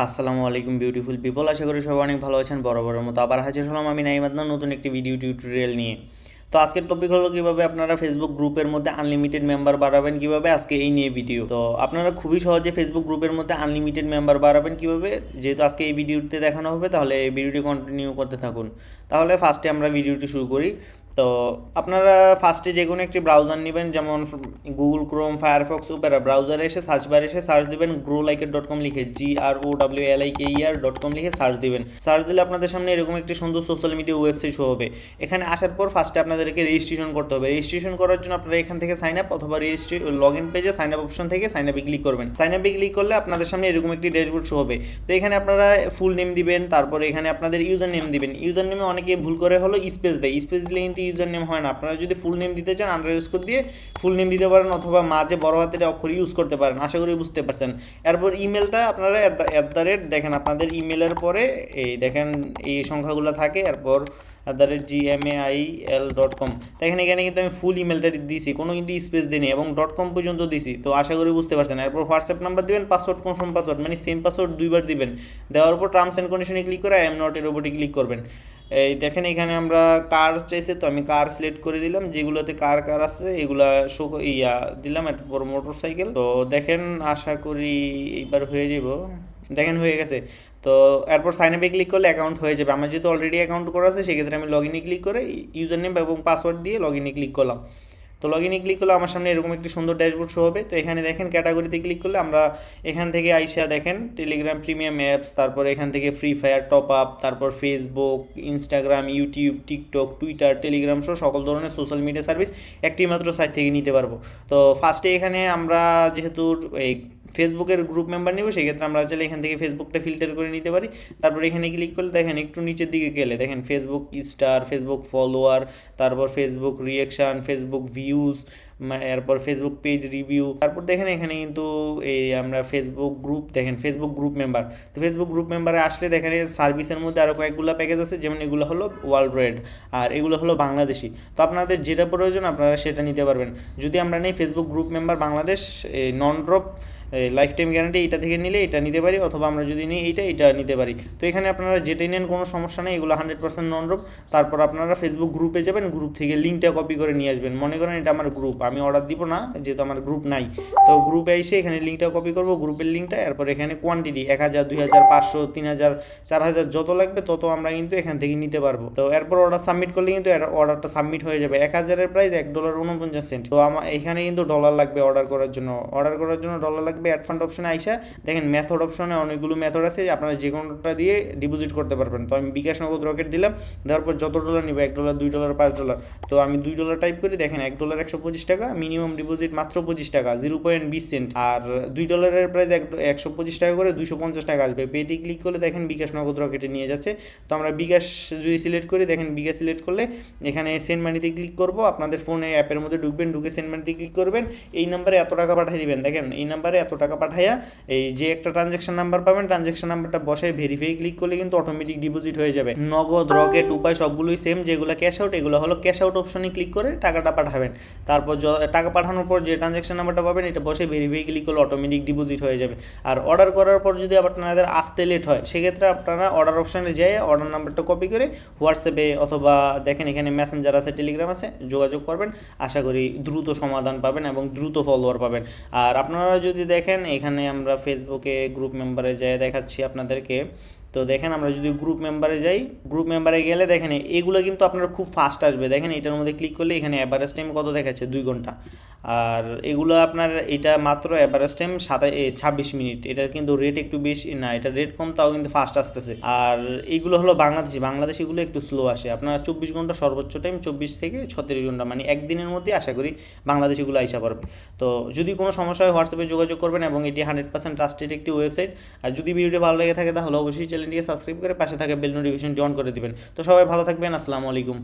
আসসালামু আলাইকুম beautiful people, আশা করি সবাই অনেক ভালো আছেন। বরাবরের মতো আবার হাজির হলাম আমি নাইম আদনান নতুন একটি ভিডিও টিউটোরিয়াল নিয়ে। তো আজকের টপিক হলো কিভাবে আপনারা ফেসবুক গ্রুপের মধ্যে আনলিমিটেড মেম্বার বাড়াবেন কিভাবে, আজকে এই নিয়ে ভিডিও। তো আপনারা খুবই সহজে ফেসবুক গ্রুপের মধ্যে আনলিমিটেড মেম্বার বাড়াবেন কিভাবে, যেহেতু আজকে এই ভিডিওতে দেখানো হবে, তাহলে এই ভিডিওটি কন্টিনিউ করতে থাকুন। তাহলে ফার্স্টে আমরা ভিডিওটি শুরু করি। তো আপনারা ফার্স্টে যে কোনো একটি ব্রাউজার নেবেন, যেমন গুগল ক্রোম, ফায়ারফক্স, ওপেরা। ব্রাউজারে এসে সার্চ বারে এসে সার্চ দেবেন growliker.com লিখে, GROWLIKER.com লিখে সার্চ দিবেন। সার্চ দিলে আপনাদের সামনে এরকম একটি সুন্দর সোশ্যাল মিডিয়া ওয়েবসাইট শো হবে। এখানে আসার পর ফার্স্টে আপনাদেরকে রেজিস্ট্রেশন করতে হবে। রেজিস্ট্রেশন করার জন্য আপনারা এখান থেকে সাইন আপ অথবা লগ ইন পেজে সাইন আপ অপশন থেকে সাইন আপে ক্লিক করবেন। সাইন আপে ক্লিক করলে আপনাদের সামনে এরকম একটি ড্যাশবোর্ড শো হবে। তো এখানে আপনারা ফুল নেম দিবেন, তারপরে এখানে আপনাদের ইউজার নেম দিবেন। ইউজার নেমে অনেকে ভুল করে হলো স্পেস দেয়, স্পেস দিলে কিন্তু ইউজার নেম হয় না। আপনারা যদি ফুল নেম দিতে চান আন্ডারস্কোর দিয়ে ফুল নেম দিতে পারেন, অথবা মাঝে বড় হাতের অক্ষর ইউজ করতে পারেন। আশা করি বুঝতে পারছেন। এরপর ইমেলটা আপনারা @, দেখেন আপনাদের ইমেলের পরে এই দেখেন এই সংখ্যাগুলো থাকে, এরপর @gmail.com। দেখেন এখানে কিন্তু আমি ফুল ইমেলটা দিয়েছি, কোনো কিন্তু স্পেস দিইনি এবং .com পর্যন্ত দিয়েছি। তো আশা করি বুঝতে পারছেন। এরপর হোয়াটসঅ্যাপ নাম্বার দিবেন, পাসওয়ার্ড কনফার্ম পাসওয়ার্ড, মানে সেম পাসওয়ার্ড দুইবার দিবেন। দেওয়ার পর টার্মস অ্যান্ড কন্ডিশনে ক্লিক করে আই এম নট এর উপরে ক্লিক করবেন। এই দেখেন এখানে আমরা কার চাইছে, তো আমি কার সিলেক্ট করে দিলাম। যেগুলোতে কার কার আছে এগুলা শো দিলাম। এরপর মোটর সাইকেল। তো দেখেন আশা করি এইবার হয়ে যাব। দেখেন হয়ে গেছে। তো এরপর সাইন আপে ক্লিক করলে অ্যাকাউন্ট হয়ে যাবে। আমার যেহেতু অলরেডি অ্যাকাউন্ট করা আছে, সেক্ষেত্রে আমি লগ ইনে ক্লিক করে ইউজার নেম এবং পাসওয়ার্ড দিয়ে লগ ইনে ক্লিক করলাম। তো লগ ইনে ক্লিক করলে আমার সামনে এরকম একটি সুন্দর ড্যাশবোর্ড শো হবে। তো এখানে দেখেন ক্যাটাগরিতে ক্লিক করলে আমরা এখান থেকে আইসা দেখেন টেলিগ্রাম প্রিমিয়াম অ্যাপস, তারপর এখান থেকে ফ্রি ফায়ার টপ আপ, তারপর Facebook, Instagram, YouTube, TikTok, Twitter, Telegram সহ সকল ধরনের সোশ্যাল মিডিয়া সার্ভিস একটি মাত্র সাইট থেকে নিতে পারবো। তো ফার্স্টে এখানে আমরা যেহেতু এই ফেসবুকের গ্রুপ মেম্বার নেব, সেক্ষেত্রে আমরা চাইলে এখান থেকে ফেসবুকটা ফিল্টার করে নিতে পারি। তারপর এখানে ক্লিক করলে দেখেন একটু নিচের দিকে গেলে দেখেন ফেসবুক স্টার, ফেসবুক ফলোয়ার, তারপর ফেসবুক রিয়েকশান, ফেসবুক ভিউজ, এরপর ফেসবুক পেজ রিভিউ। তারপর দেখেন এখানে কিন্তু এই আমরা ফেসবুক গ্রুপ, দেখেন ফেসবুক গ্রুপ মেম্বার। তো ফেসবুক গ্রুপ মেম্বারে আসলে দেখেন সার্ভিসের মধ্যে আরও কয়েকগুলো প্যাকেজ আছে, যেমন এগুলো হলো ওয়ার্ল্ড রেড আর এগুলো হলো বাংলাদেশি। তো আপনাদের যেটা প্রয়োজন আপনারা সেটা নিতে পারবেন। যদি আমরা নেই ফেসবুক গ্রুপ মেম্বার বাংলাদেশ নন ড্রপ লাইফ টাইম গ্যারান্টি, এটা থেকে নিলে এটা নিতে পারি, অথবা আমরা যদি নিই এটা নিতে পারি। তো এখানে আপনারা যেটাই নেন কোনো সমস্যা নেই, এগুলো 100% নন ড্রপ। তারপর আপনারা ফেসবুক গ্রুপে যাবেন, গ্রুপ থেকে লিঙ্কটা কপি করে নিয়ে আসবেন। মনে করেন এটা আমার গ্রুপ, আমি অর্ডার দিব না যেহেতু আমার গ্রুপ নাই। তো গ্রুপে এসে এখানে লিঙ্কটা কপি করব, গ্রুপের লিঙ্কটা। এরপর এখানে কোয়ান্টিটি 1000, 2000, 500, 3000, 4000 যত লাগবে তত আমরা কিন্তু এখান থেকে নিতে পারবো। তো এরপর অর্ডার সাবমিট করলে কিন্তু অর্ডারটা সাবমিট হয়ে যাবে। 1000-এর প্রাইস $1.49। তো আমার এখানে কিন্তু ডলার লাগবে অর্ডার করার জন্য ডলার লাগবে। অ্যাড ফান্ড অপশনে আইসা দেখেন মেথড অপশনে অনেকগুলো মেথড আছে, আপনারা যে কোনোটা দিয়ে ডিপোজিট করতে পারবেন। তো আমি বিকাশ নগদ রকেট দিলাম, দেওয়ার পর যত ডলার নিবে $1, $2, $5। তো আমি $2 টাইপ করি, দেখেন $1 125 টাকা, মিনিমাম ডিপোজিট মাত্র 25 টাকা, 0.20 সেন্ট। আর $2-এর প্রাইস 125 টাকা করে 250 টাকা আসবে। পেতে ক্লিক করলে দেখেন বিকাশ নগদ রকেটে নিয়ে যাচ্ছে। তো আমরা বিকাশ যদি সিলেক্ট করি, দেখেন বিকাশ সিলেক্ট করলে এখানে সেন্ড মানিতে ক্লিক করব। আপনাদের ফোনে অ্যাপের মধ্যে ঢুকবেন, ঢুকে সেন্ড মানিতে ক্লিক করবেন। এই নাম্বারে এত টাকা পাঠিয়ে দিবেন। দেখেন এই নাম্বারে এত টাকা পাঠাইয়া এই যে একটা ট্রানজ্যাকশন নাম্বার পাবেন, ট্রানজ্যাকশন নাম্বারটা বসায় ভেরিফাই ক্লিক করলে কিন্তু অটোমেটিক ডিপোজিট হয়ে যাবে। নগদ, রকেট, উপায় সবগুলোই সেম। যেগুলো ক্যাশ আউট, এগুলো হলো ক্যাশ আউট অপশনে ক্লিক করে টাকাটা পাঠাবেন। তারপর টাকা পাঠানোর পর যে ট্রানজ্যাকশন নাম্বারটা পাবেন এটা বসে ভেরিফাই ক্লিক করলে অটোমেটিক ডিপোজিট হয়ে যাবে। আর অর্ডার করার পর যদি আপনাদের আসতে লেট হয়, সেক্ষেত্রে আপনারা অর্ডার অপশানে যেয়ে অর্ডার নাম্বারটা কপি করে হোয়াটসঅ্যাপে অথবা দেখেন এখানে মেসেঞ্জার আছে, টেলিগ্রাম আছে, যোগাযোগ করবেন। আশা করি দ্রুত সমাধান পাবেন এবং দ্রুত ফলোয়ার পাবেন। আর আপনারা যদি দেখেন এখানে আমরা ফেসবুকে গ্রুপ মেম্বারে যেয়ে দেখাচ্ছি আপনাদেরকে। তো দেখেন আমরা যদি গ্রুপ মেম্বারে যাই, গ্রুপ মেম্বারে গেলে দেখেন এগুলো কিন্তু আপনার খুব ফাস্ট আসবে। দেখেন এটার মধ্যে ক্লিক করলে এখানে অ্যাভারেজ টাইম কত দেখাচ্ছে, 2 ঘন্টা। আর এগুলো আপনার এটা মাত্র অ্যাভারেজ টাইম 26 মিনিট। এটার কিন্তু রেট একটু বেশি না, এটা রেট কম, তাও কিন্তু ফাস্ট আসতেছে। আর এগুলো হলো বাংলাদেশিগুলো একটু স্লো আসে। আপনার 24 ঘন্টা সর্বোচ্চ টাইম, 24 থেকে 36 ঘন্টা, মানে একদিনের মধ্যে আশা করি বাংলাদেশিগুলো আইসা পড়বে। তো যদি কোনো সমস্যা হয় হোয়াটসঅ্যাপে যোগাযোগ করবেন এবং এটি 100% ট্রাস্টেড একটি ওয়েবসাইট। আর যদি ভিডিওটি ভালো লেগে থাকে তাহলে অবশ্যই চ্যানেলটিকে সাবস্ক্রাইব করে পাশে থাকা বেল নোটিফিকেশনটি অন করে দিবেন। তো সবাই ভালো থাকবেন, আসসালামু আলাইকুম।